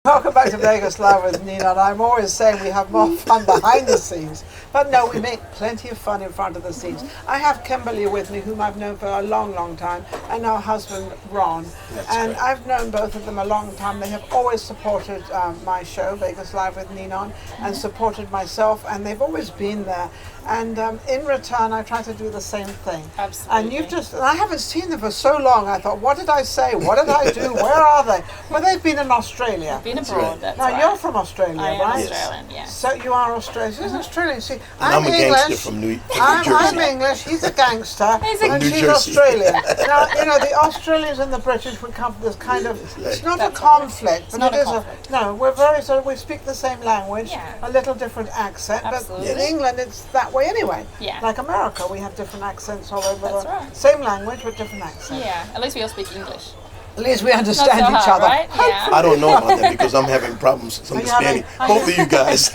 Welcome back to Vegas Live with Ninon. I'm always saying we have more fun behind the scenes, but no, we make plenty of fun in front of the scenes. I have Kimberley with me, whom I've known for a long, long time, and our husband, Ron. And I've known both of them a long time. They have always supported my show, Vegas Live with Ninon, and supported myself, and they've always been there. And in return, I try to do the same thing. Absolutely. And I haven't seen them for so long. I thought, what did I say? What did I do? Where are they? Well, they've been in Australia. Been abroad, that's now, right. you're from Australia, I am right? Australian, yes. So you are Australian. She's Australian. See, I'm a English. gangster from New Jersey. I'm English. He's a gangster. From and New she's Jersey. Australian. Now, you know, the Australians and the British would come to this kind of. It's not a conflict, but not it a is conflict. no, we're very sort of. We speak the same language, Yeah. a little different accent, Absolutely. but in England it's that way anyway. Yeah. Like America, we have different accents all over That's the right. same language but different accents. Yeah, at least we all speak English. At least we Not understand so each hard, other. right? Yeah. I don't know about that because I'm having problems understanding. Both of you guys.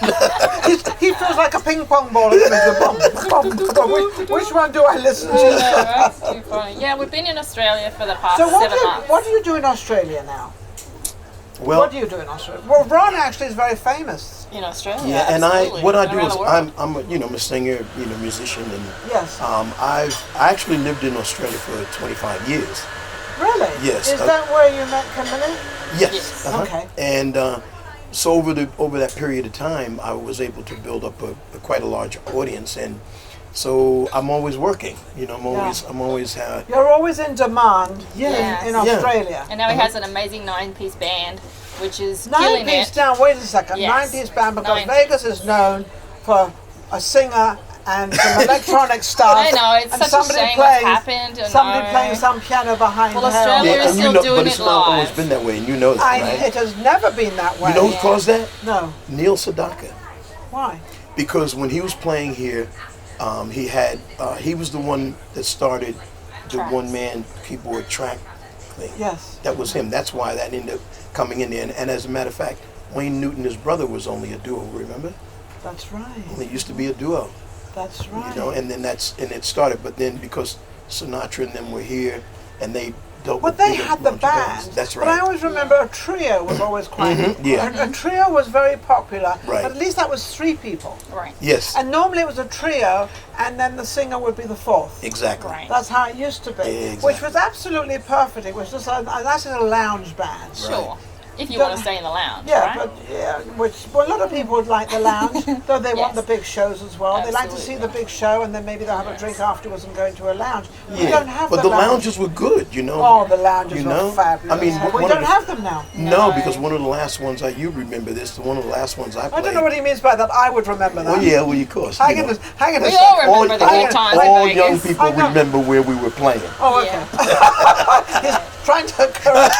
He feels like a ping pong ball. Which one do I listen I know, to? right? It's too funny. Yeah, we've been in Australia for the past So 7 months. what do you do in Australia now? Well, What do you do in Australia? Well, Ron actually is very famous. In Australia, yeah, and absolutely. what I And do around is the world. I'm a a singer, musician, and Yes. I actually lived in Australia for 25 years. Really? Yes. Is that where you met Kimberley? Yes. Yes. Okay. And so over that period of time, I was able to build up quite a large audience, and so I'm always working. I'm always You're always in demand Yes. in Yeah. Australia. And now he has an amazing 9-piece band, which is killing Nine-piece it. down, wait a second. Yes. Nine-piece band, because Nine. Vegas is known for a singer and some electronic stuff. I know, it's and such a somebody shame playing, what's happened. I Somebody know. playing some piano behind Well, her. Australia yeah, is and still doing but it's it not always live. been that way, and you know that, right? It has never been that way. You know who Yeah. caused that? No. Neil Sedaka. Why? Because when he was playing here, he was the one that started the Tracks. one-man keyboard track thing. Yes. That was him. That's why that ended up coming in there. And as a matter of fact, Wayne Newton, his brother, was only a duo. Remember? That's right. It used to be a duo. That's right. And then it started. But then because Sinatra and them were here, and they dealt Well, with they bigger had the bunch of band. bands. That's But I right. always remember a trio was always quite. yeah. A trio was very popular. Right. But at least that was 3 people. Right. Yes. And normally it was a trio, and then the singer would be the 4th. Exactly. Right. That's how it used to be, Exactly. which was absolutely perfect. It was just a nice little lounge band. Sure. If you Don't- want to stay in the lounge, Yeah, right? but a lot of people would like the lounge, though they want Yes. the big shows as well. They like to see the Absolutely. big show, and then maybe they'll have a drink afterwards and go into a lounge. We Yeah. don't have But the the lounges were good, Oh, the lounges You know? were fabulous. I mean, we one of don't the- have them now. No, No. because one of the last ones, you remember this, one of the last ones I played. I don't know what he means by that. I would remember that. Well, yeah, well, of course. Hang you on know. hang on a We second. all remember the good times in all Vegas. young people I know. remember where we were playing. Oh, okay. He's trying to correct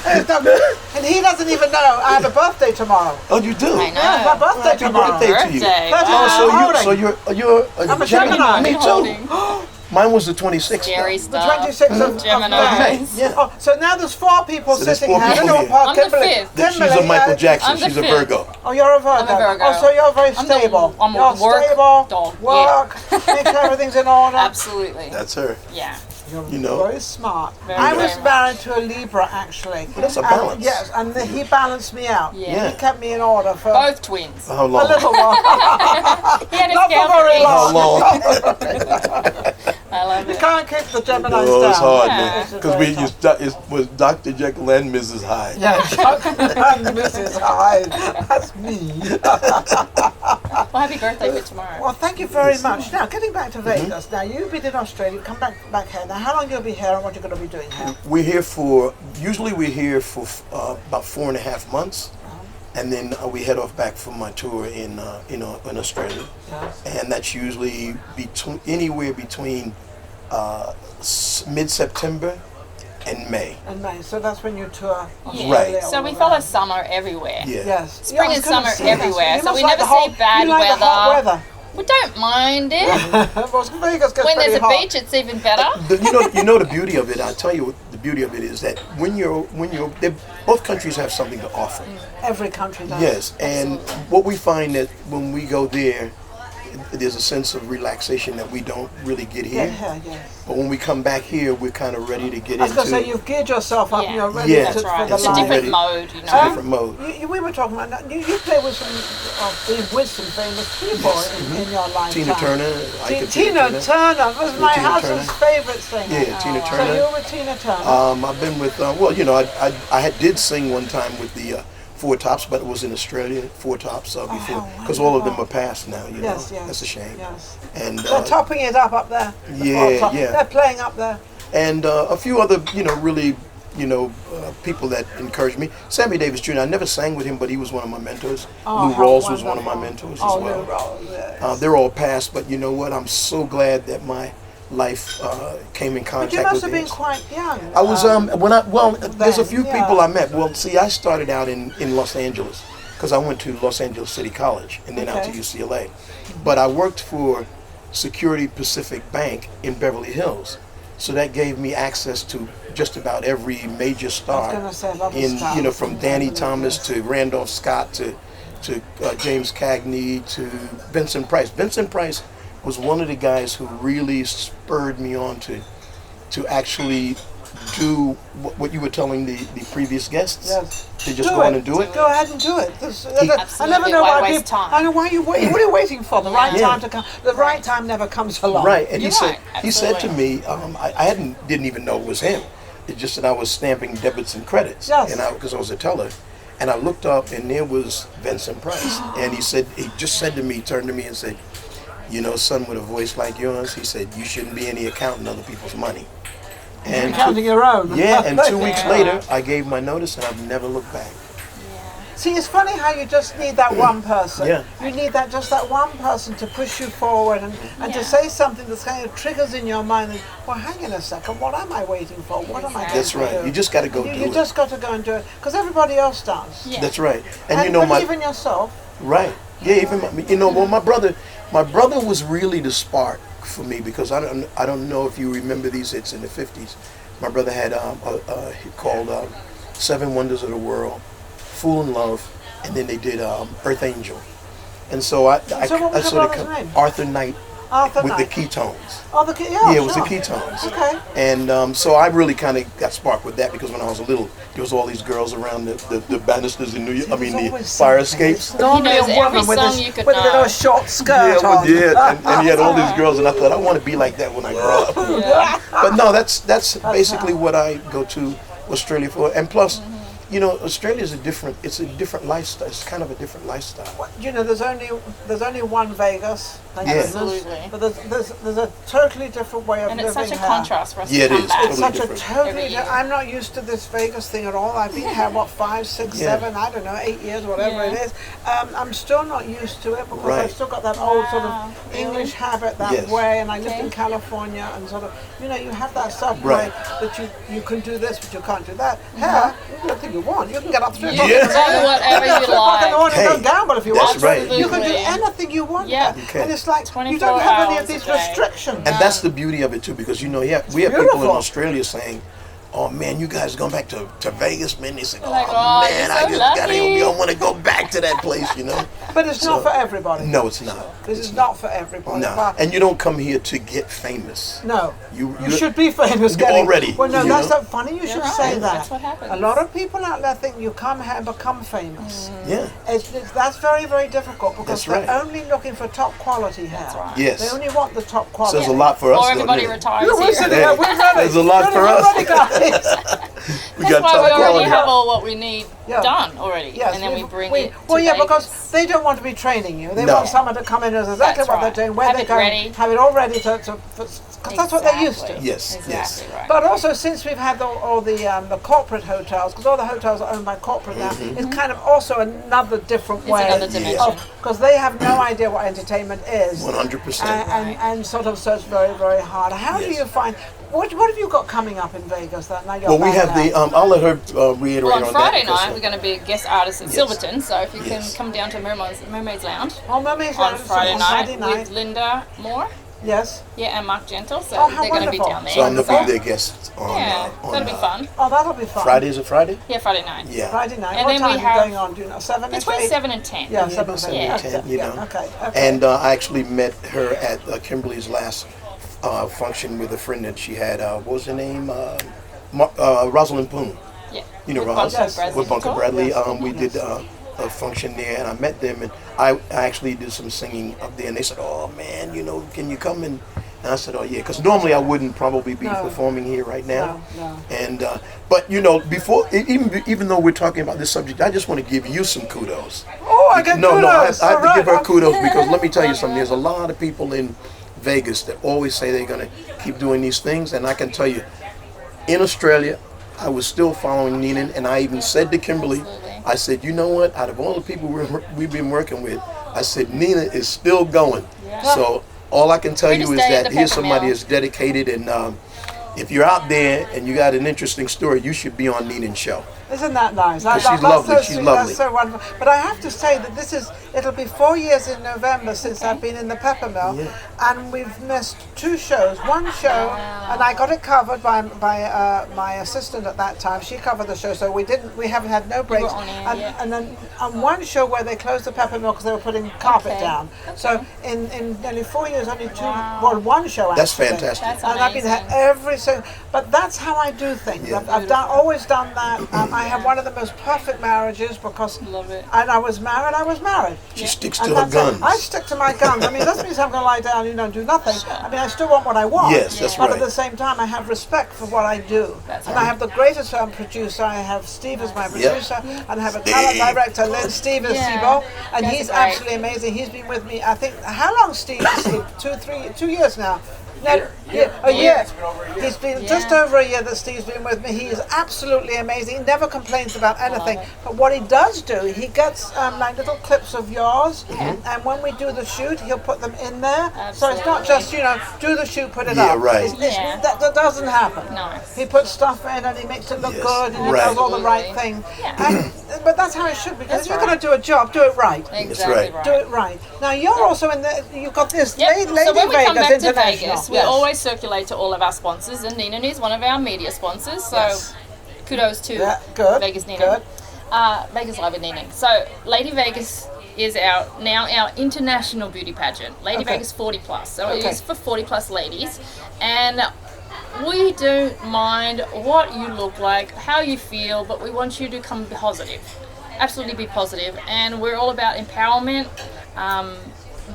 and he doesn't even know I have a birthday tomorrow. Oh, you do? I know. Yeah, it's my birthday Happy tomorrow. birthday to you. Birthday. Wow. Wow. So you're I'm a Gemini. Me Holding. too. Mine was the 26th. Scary though. The stuff. 26th of Gemini. May. Okay, yeah. Oh, so now there's 4 people So there's sitting 4 here. I don't know people what part here. I'm the Kimberley. fifth. She's a Kimberley, Michael Jackson. I'm the She's a 5th. Virgo. Oh, you're a Virgo. I'm a Virgo. Oh, so you're very I'm the- stable. I'm a you're work stable. dog, Work. Make sure everything's in order. Absolutely. That's her. Yeah. You're You know. very smart. Very, I very was much. married to a Libra actually. that's a And- balance. yes, and he balanced me out. Yeah. He kept me in order for Both twins. How a long? little while. He had a Not for scale very each. long. How long? I love You it. can't keep the Geminis No, down. it's hard, Yeah. man. It's Because very tough. it was Dr. Jekyll and Mrs. Hyde. Yeah, and Mrs. Hyde. That's me. Well, happy birthday for tomorrow. Well, thank you very much. Now, getting back to Vegas. Now, you've been in Australia. Come back here. Now, how long you'll be here and what you're going to be doing here? Usually we're here for about 4.5 months. And then we head off back from my tour in Australia. Yes. And that's usually anywhere between mid-September and May. In May. So that's when you tour Australia. Right. So all we around. follow summer everywhere. Yeah. Yes. Spring I was and gonna summer say that. everywhere, You so must we like never the hot- see bad you like the hot weather. weather. We don't mind it. Well, Vegas gets When there's pretty a hot. beach, it's even better. You know the beauty of it. I tell you, what the beauty of it is that when you're both countries have something to offer. Every country does. Yes, and what we find that when we go there, there's a sense of relaxation that we don't really get here. Yeah. But when we come back here, we're kind of ready to get I was going into. to say, you've geared yourself up and you're ready Yeah, to, That's right. for the It's a life. different Ready. mode, you It's know. a different mode. We were talking about, you play with some famous people in your lifetime. Tina Turner. Tina Turner was my Tina husband's Turner. favorite singer. Yeah, Tina So Turner. you were with Tina Turner. I've been with, I did sing one time with the Four Tops, but it was in Australia, Four Tops before, how because all of them wonderful. are passed now, you know. Yes. That's a shame. Yes. And They're topping it up there. Yeah. They're playing up there. and a few other, really, people that encouraged me. Sammy Davis Jr., I never sang with him, but he was one of my mentors. Oh, Lou how Rawls was one of my wonderful. mentors Oh, as well. Lou Rawls, yes. They're all passed, but you know what? I'm so glad that my life came in contact But you must with have been theirs. quite young. I was there's a few yeah. people I met. Well, see, I started out in Los Angeles because I went to Los Angeles City College and then out to Okay. UCLA. But I worked for Security Pacific Bank in Beverly Hills, so that gave me access to just about every major star. gonna say, a lot of in stars from in Danny Beverly Thomas Hills. to Randolph Scott to James Cagney to Vincent Price. Vincent Price was one of the guys who really spurred me on to actually do what you were telling the previous guests. Yes. To just go on and do it. Go ahead and do it. I never Absolutely. know Why why waste people. time? I know why you wait. What are you waiting for? The right Yeah. time to come. The right time never comes along. Right, and You're he right, said to absolutely. me, I didn't even know it was him. It's just that I was stamping debits and credits, Yes. and because I was a teller, and I looked up and there was Vincent Price, and he just said to me, turned to me and said, son with a voice like yours, he said, you shouldn't be any accounting other people's money. You're And counting your own. yeah, and 2 weeks Yeah. later, I gave my notice, and I've never looked back. See, it's funny how you just need that one person. Yeah. You need just that one person to push you forward and to Yeah. say something that kind of triggers in your mind. And, well, hang on a second. What am I waiting for? What am I going That's to right. do? You just got to go do You it. just got to go and do it because everybody else does. Yeah. That's right. And But even yourself. Right. Yeah. Even my brother was really the spark for me because I don't know if you remember these hits in the '50s. My brother had a hit called Seven Wonders of the World, Fool in Love, and then they did Earth Angel. And so I So what was your sort of brother's name? Arthur Knight Arthur with Knight. the ketones. Oh, Yeah, it was sure. the ketones. Okay. And so I really kind of got sparked with that because when I was little, there was all these girls around the banisters in New York. I mean, the Always fire something. escapes. It's normally He knows a woman every with song a, you could with a little know. short skirt on. And he had all these girls, and I thought I want to be like that when I grow up. Yeah. But no, that's basically what I go to Australia for. And plus, Australia is a different lifestyle. It's kind of a different lifestyle. There's only one Vegas. Thank Yeah. goodness. Absolutely. But there's a totally different way of And living it's such a here. contrast for us Yeah, to it come is. back. It's Totally such a different. totally. Every year. I'm not used to this Vegas thing at all. I've been here 5, 6, Yeah. 7, I don't know, 8 years, whatever it Yeah. is. I'm still not used to it because Right. I've still got that old sort Wow. of English habit that Yes. way. And I lived Okay. in California and sort of, you have that stuff Right. that you can do this, but you can't do that. Here, you can do anything you want. You can get up 3 o'clock You in can the do morning. whatever you 3 o'clock in the like. morning, Hey, go gamble if you that's want. right. You can do Absolutely. anything you want. Yeah. here. Okay. And it's like you 24 don't have any of hours these a day. restrictions. And that's the beauty of it too, because we have people in beautiful. Australia saying, "Oh man, you guys going back to Vegas, man?" They say, "Oh, Like, oh, man, you're I so just lucky." I want to go back to that place," But it's not So- for everybody. No, it's not. This is not for everybody. No, But and you don't come here to get famous. no. You You should be famous you getting already, Well, no, you that's know? so funny. You should right. say that. That's what happens. A lot of people out there think you come here and become famous. Yeah. That's very, very difficult because That's they're right. only looking for top quality here. That's right. Yes. They only want the top quality. Says a lot for us. Or though, everybody doesn't it? retires We're here. sitting here, we're ready. There's a lot for We're us. ready, guys. We That's got why top we already quality. have all what we need Yeah. done already. Yes, and then we bring it to Well, yeah, Vegas. because they don't want to be training you. They No. want someone to come in and know exactly That's what right. they're doing, where Have they're it going, ready. have it all ready because that's what they're used to. Exactly. Yes, yes. Exactly right. But also, since we've had all the corporate hotels, because all the hotels are owned by corporate now, it's kind of also another different It's way. another dimension. Because they have no idea what entertainment is. 100%. And sort of so it's very, very hard. How do Yes. you find, What have you got coming up in Vegas that night? Well, we have the. I'll let her reiterate Well, on on Friday that. because, night, we're going to be guest artists at Yes. Silverton, so if you can Yes. come down to Mermaid's Lounge Oh, Mermaid's on Lounge Friday on night Friday with Llynda Moore, Yes. yeah, and Mark Gendel, so Oh, how they're going to be wonderful. down there. So I'm going to So- be their guest on. Yeah, on that'll be fun. Oh, that'll be fun. Friday, is it Friday? Yeah, Friday night. Yeah. Friday night. And What then time we are you have going on? Do you know? 7 Between 8? 7 and 10. Yeah, Yeah, 7 about 7 yeah. and 10, you know. Okay. And I actually met her at Kimberly's last function with a friend that she had. What was her name? Rosalind Poon. Yeah. You know, With Roz, Bunker Bradley with Bunker Couture. Bradley. Yes. We did a function there, and I met them, and I actually did some singing up there, and they said, "Oh man, you know, can you come?" And I said, "Oh yeah," because normally I wouldn't probably be No. performing here right now. No. And but you know, before even though we're talking about this subject, I just want to give you some kudos. Oh, I get No, kudos. I have to give her Alright. kudos because let me tell you something. There's a lot of people in Vegas that always say they're going to keep doing these things, and I can tell you, in Australia, I was still following Ninon, and I even said to Kimberly, Absolutely. I said, you know what? Out of all the people we've been working with, I said Nina is still going. Yeah. So all I can tell We you just is stay at that the here's Pepper somebody Mill. that's dedicated, and if you're out there and you got an interesting story, you should be on Ninon's show. Isn't that nice? She's lovely, So she's sweet, lovely. That's so wonderful. But I have to say that it'll be 4 years in November since I've been in the Pepper Mill, Yeah. and we've missed 2 shows. One show, and I got it covered by my assistant at that time. She covered the show, so we haven't had no breaks. on air, and, yeah. and then on one show where they closed the Pepper Mill because they were putting carpet Okay. down. So in nearly 4 years, only 2, well, one show actually. That's fantastic. That's And I've been amazing. there every single, but that's how I do things. Yeah. I've always done that. I have one of the most perfect marriages because, Love it. and I was married. She sticks And to her that's it. guns. I stick to my guns. I mean, it doesn't mean I'm going to lie down, and do nothing. I mean, I still want what I want. Yes, that's but right. at the same time, I have respect for what I do. That's and right. I have the greatest producer. I have Steve as my producer, and I have a talent Steve. director, Steve Yeah. Sibo, and That's he's great. absolutely amazing. He's been with me, I think, how long, Steve? 2 years now. No, a year. He's been just Yeah. over a year that Steve's been with me. He is absolutely amazing. He never complains about anything. But what he does do, he gets like little clips of yours, and when we do the shoot, he'll put them in there. So it's not just do the shoot, put it Yeah, up. right. Yeah. That doesn't happen. No. He puts stuff in and he makes it look Yes, good and he right. does all the right Absolutely. thing. Yeah. But that's how it should be. Because That's if you're right. going to do a job, do it right. Exactly right. right. Do it right. Now you're also in the. You've got this Yep. Lady So when we come Vegas back to International. Vegas, we Yes. always circulate to all of our sponsors, and Ninon is one of our media sponsors. So Yes. kudos to Yeah, good, Vegas Ninon. good. Vegas Live with Ninon. So Lady Vegas is our international beauty pageant. Lady Okay. Vegas 40 plus. So it Okay. is for 40 plus ladies, and we don't mind what you look like, how you feel, but we want you to come positive. Absolutely be positive, and we're all about empowerment.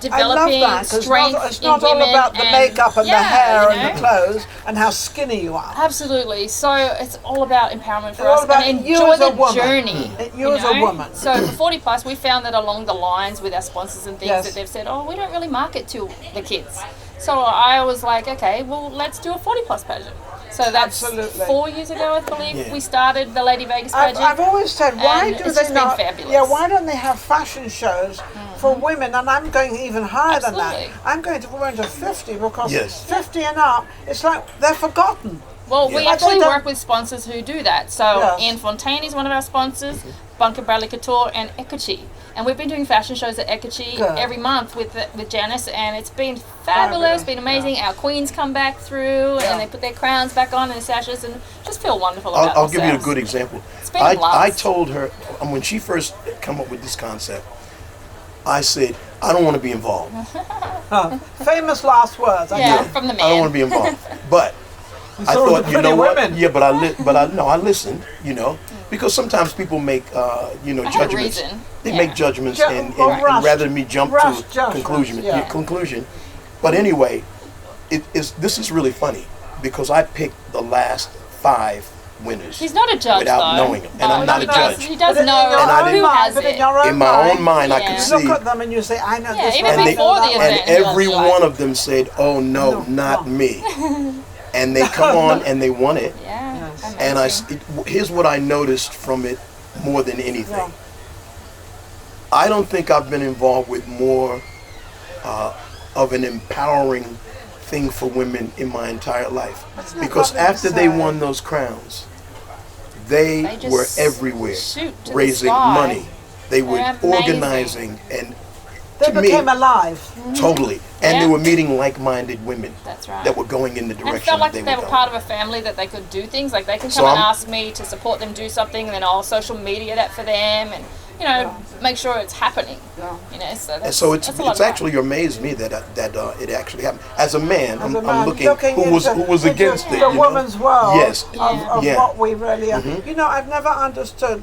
Developing I love that because strength it's not in all women about the and- makeup and the yeah, hair you and know? the clothes and how skinny you are. Absolutely. So it's all about empowerment for It's all us about and you enjoy as a the woman. journey. You as a woman. So for 40 plus, we found that along the lines with our sponsors and things Yes. that they've said, oh, we don't really market to the kids. So I was like, okay, well, let's do a 40 plus pageant. So that's Absolutely. 4 years ago, I believe, Yeah. we started the Lady Vegas I've pageant. always said, why And do it's they just been not? fabulous. Yeah, why don't they have fashion shows for women? And I'm going even higher than Absolutely. that. I'm going to women to 50 because Yes. 50 and up, it's like they're forgotten. Well, we Yeah. actually They don't- work with sponsors who do that. So Yes. Ian Fontaine is one of our sponsors, Bunker Bradley Couture, and Ecochi. And we've been doing fashion shows at Ecochi Good. every month with Janice, and it's been fabulous, been amazing. Our queens come back through, Yeah. and they put their crowns back on and their sashes, and just feel wonderful about I'll give you a themselves. good example. It's been a blast. I told her when she first come up with this concept, I said, I don't want to be involved. Famous last words. I Yeah, know. from the I don't want man. to be involved. But I saw the thought, you pretty know what? women. Yeah, but I listened, because sometimes people make, had a judgments. reason. They Yeah. make judgments, and rushed- rather than me jump rushed to judgments, conclusion. yeah. Conclusion. But anyway, this is really funny because I picked the last 5 winners. He's not a judge, Without though. knowing him, and I'm But not he a does- judge. He does But in know your And I own didn't- who has but in it. your own In my own mind, I Yeah. could you see. look at them and you say, I know Yeah, this even one. before the I know that event. one. And every Like- one of them said, "Oh no, not me," and they come on and they won it. Yeah. Yes. And amazing. here's what I noticed from it more than anything. Yeah. I don't think I've been involved with more of an empowering thing for women in my entire life. Isn't it Because lovely to after they say? won those crowns, they just were everywhere, shoot to the raising sky. money. They were They're amazing. organizing, and They to became me, alive. totally. And Yeah. they were meeting like-minded women That's right. that were going in the And direction felt like that they were going. part of a family, that they could do things. Like they can So come and I'm- ask me to support them do something, and then I'll social media that for them, and make sure it's happening. Yeah. So And that's, so that's a lot it's of actually amazed me that it actually happened. As a man, As a I'm man, looking who was into against it. the you know? woman's world Yes. of Yeah. what we really are. You know, I've never understood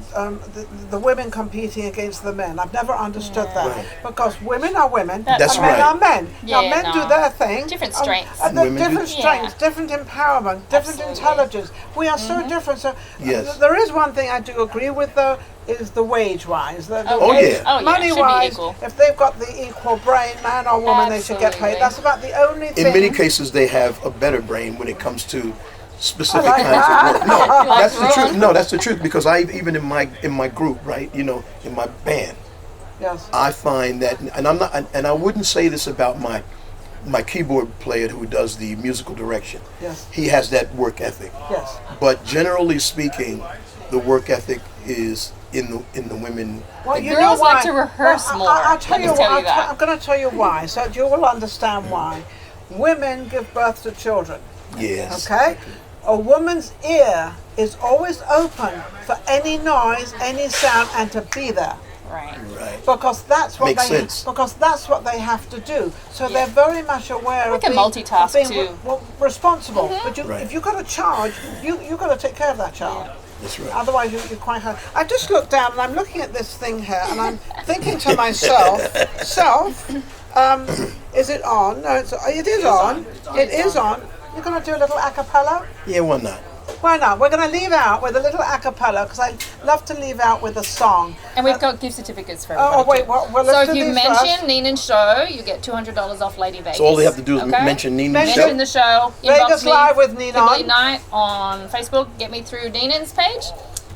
the women competing against the men. I've never understood that Right. because women are women That's and men right. are men. Now Yeah, men do no. their thing. Different strengths. And the Women do- different strengths, Yeah. different empowerment, different Absolutely. intelligence. We are so different. So Yes. there is one thing I do agree with though, is the wage-wise. Oh, yeah. Oh, yeah. Money-wise, Should be equal. if they've got the equal brain, man or woman, they should get paid. Absolutely. That's about the only thing. In many cases, they have a better brain when it comes to specific I like kinds of work. No, like that's the Ron. truth. No, that's the truth. Because even in my group, right? You know, in my band, Yes. I find that, and I'm not, and I wouldn't say this about my keyboard player who does the musical direction. Yes. He has that work ethic. Yes. But generally speaking, the work ethic is in the women. Well, The you girls know why. like to rehearse more. I'll tell Let you. me tell you that. I'm going to tell you why, so you will understand why. Women give birth to children. Yes. Okay. A woman's ear is always open for any noise, any sound, and to be there. Right. Right. Because that's what Makes they sense. because that's what they have to do. So they're very much aware of can being, multitask of being too. responsible. But Right. if you've got a child, you've got to take care of that child. That's right. Otherwise, you're quite hard. I just looked down and I'm looking at this thing here, and I'm thinking to myself, is it on? No, it is on. It is on. You're going to do a little a cappella? Yeah, why not? Why not? We're going to leave out with a little a cappella because I love to leave out with a song. And we've got gift certificates for Oh, everybody. wait, too. well, So let's if do you these mention first. Ninon's show, you get $200 off Lady Vegas. So all they have to do is Okay? mention Nina. Mention the show. Vegas Inbox me, Live with Ninon. Kimberley Knight on Facebook. Get me through Ninon's page.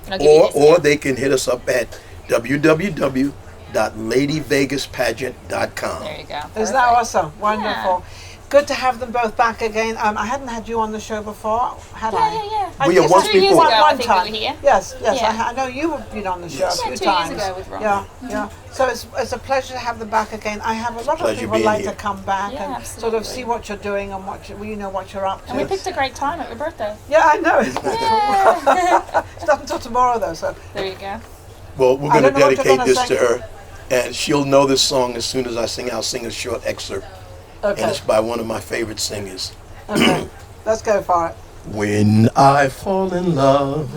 And I'll give you a Or discount. they can hit us up at www.ladyvegaspageant.com. There you go. Is that Perfect. awesome? Wonderful. Good to have them both back again. I hadn't had you on the show before, had I? Yeah. Well, yeah, Yes, once 2 years before. ago, I One think time. we were here. Yes, Yeah. I know you have been on the show Yes. a few Yeah, 2 times. years ago with Ron. Yeah. So it's a pleasure to have them back again. I have a lot of Pleasure people being like here. to come back Yeah, and sort of absolutely. see what you're doing and what you're up to. And we picked a great time at your birthday. Yeah, I know. It's not until tomorrow though. So There you go. Well, we're I going to don't know what you're dedicate gonna this sing. to her, and she'll know this song as soon as I sing. I'll sing a short excerpt, okay, and it's by one of my favorite singers. okay, let's go for it. When I fall in love,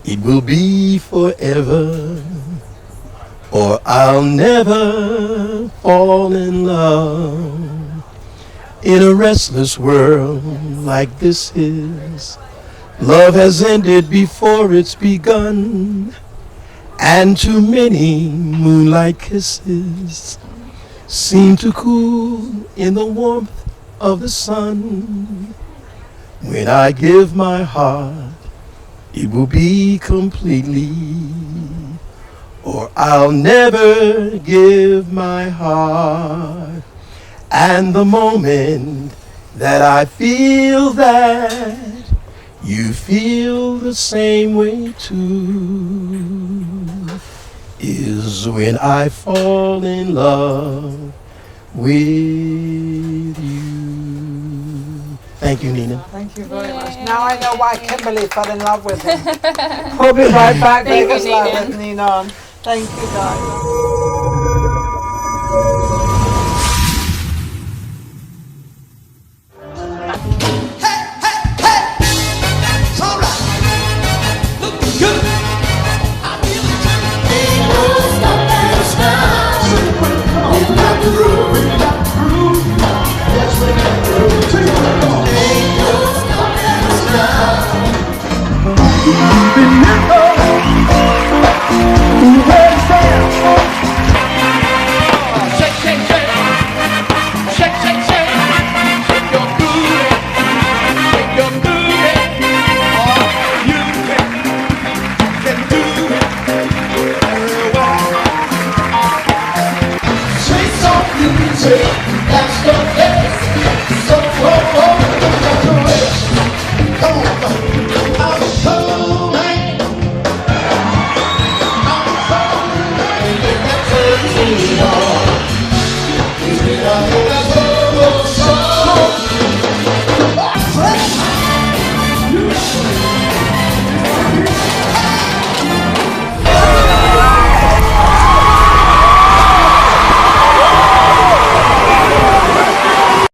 it will be forever, or I'll never fall in love. In a restless world like this is, love has ended before it's begun, and too many moonlight kisses seem to cool in the warmth of the sun. When I give my heart, it will be completely, or I'll never give my heart. And the moment that I feel that, you feel the same way too, is when I fall in love with you. Thank you, Nina. Thank you very much. Now I know why Kimberly fell in love with him. We'll be right back. Thank you, Vegas Live Ninon. with Ninon. Thank you, guys.